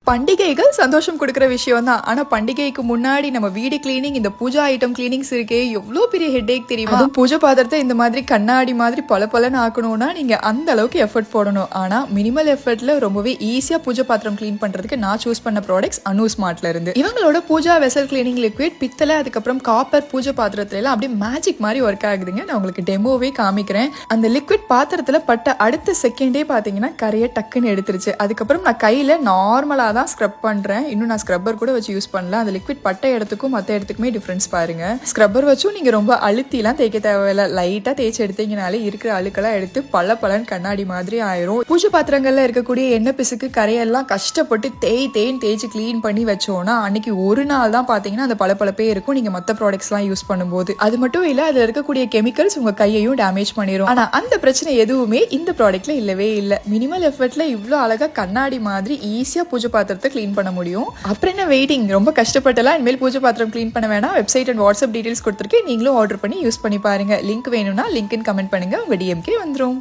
பண்டிகைகள் சந்தோஷம் கொடுக்குற விஷயம் தான். ஆனா பண்டிகைக்கு முன்னாடி நம்ம வீடு கிளீனிங், இந்த பூஜா ஐட்டம் கிளீனிங்ஸ் இருக்கே, எவ்வளோ பெரிய ஹெட்டேக் தெரியுமா? அதுவும் பூஜை பாத்திரத்தை இந்த மாதிரி கண்ணாடி மாதிரி பளபளன்னு ஆக்கணும்னா நீங்க அந்த அளவுக்கு எஃபர்ட் போடணும். ஆனா மினிமல் எஃபர்ட்ல ரொம்பவே ஈஸியா பூஜை பாத்திரம் கிளீன் பண்றதுக்கு நான் சூஸ் பண்ண ப்ராடக்ட்ஸ் அனு ஸ்மார்ட்ல இருந்து. இவங்களோட பூஜா வெசல் கிளீனிங் லிக்விட் பித்தளை அதுக்கப்புறம் காப்பர் பூஜை பாத்திரத்துல எல்லாம் அப்படியே மேஜிக் மாதிரி ஒர்க் ஆகுதுங்க. நான் உங்களுக்கு டெமோவே காமிக்கிறேன். அந்த லிக்விட் பாத்திரத்துல பட்ட அடுத்த செகண்டே பாத்தீங்கன்னா கரையை டக்குன்னு எடுத்துருச்சு. அதுக்கப்புறம் நான் கையில நார்மலா தான் ஸ்க்ரப் பண்றேன். இன்னும் நான் ஸ்க்ரப்பர் கூட வச்சு யூஸ் பண்ணல. அந்த லிக்விட் பட்ட இடத்துக்கும் மற்ற இடத்துக்குமே டிஃபரன்ஸ் பாருங்க. ஸ்க்ரப்பர் வச்சும் நீங்க ரொம்ப அழுத்திலாம் தேய்க்க தேவையில்லை. லைட்டா தேய்ச்சி எடுத்தீங்கனாலே இருக்கிற அழுக்கெல்லாம் எடுத்து பல கண்ணாடி மாதிரி ஆயிரும். பூஜை பாத்திரங்கள்ல இருக்கக்கூடிய எண்ணெய் பிசுக்கு கரையெல்லாம் கஷ்டப்பட்டு தேய்ச்சி கிளீன் பண்ணி வச்சோம்னா அன்னைக்கு ஒரு நாள் தான் பாத்தீங்கன்னா அந்த பளபளப்பே இருக்கும். நீங்க மற்ற ப்ராடக்ட்ஸ் எல்லாம் யூஸ் பண்ணும்போது அது மட்டும் இல்ல, அதுல இருக்கக்கூடிய கெமிக்கல்ஸ் உங்க கையையும் டேமேஜ் பண்ணிடும். ஆனா அந்த பிரச்சனை எதுவுமே இந்த ப்ராடக்ட்ல இல்லவே இல்லை. மினிமல் எஃபர்ட்ல இவ்வளவு அழகா கண்ணாடி மாதிரி ஈஸியா பூஜை பாத்திரத்தை கிளீன் பண்ண முடியும். அப்புறம் என்ன வெயிட்டிங்? ரொம்ப கஷ்டப்பட்டலாம். இனிமேல் பூஜை பாத்திரம் கிளீன் பண்ண வேணாம். வெப்சைட் அண்ட் வாட்ஸ்அப் டீடைல்ஸ் கொடுத்துருக்கேன். நீங்களும் ஆர்டர் பண்ணி யூஸ் பண்ணி பாருங்க. லிங்க் வேணும்னா லிங்க்னு கமெண்ட் பண்ணுங்க. உங்க டிஎம்கே வந்துரும்.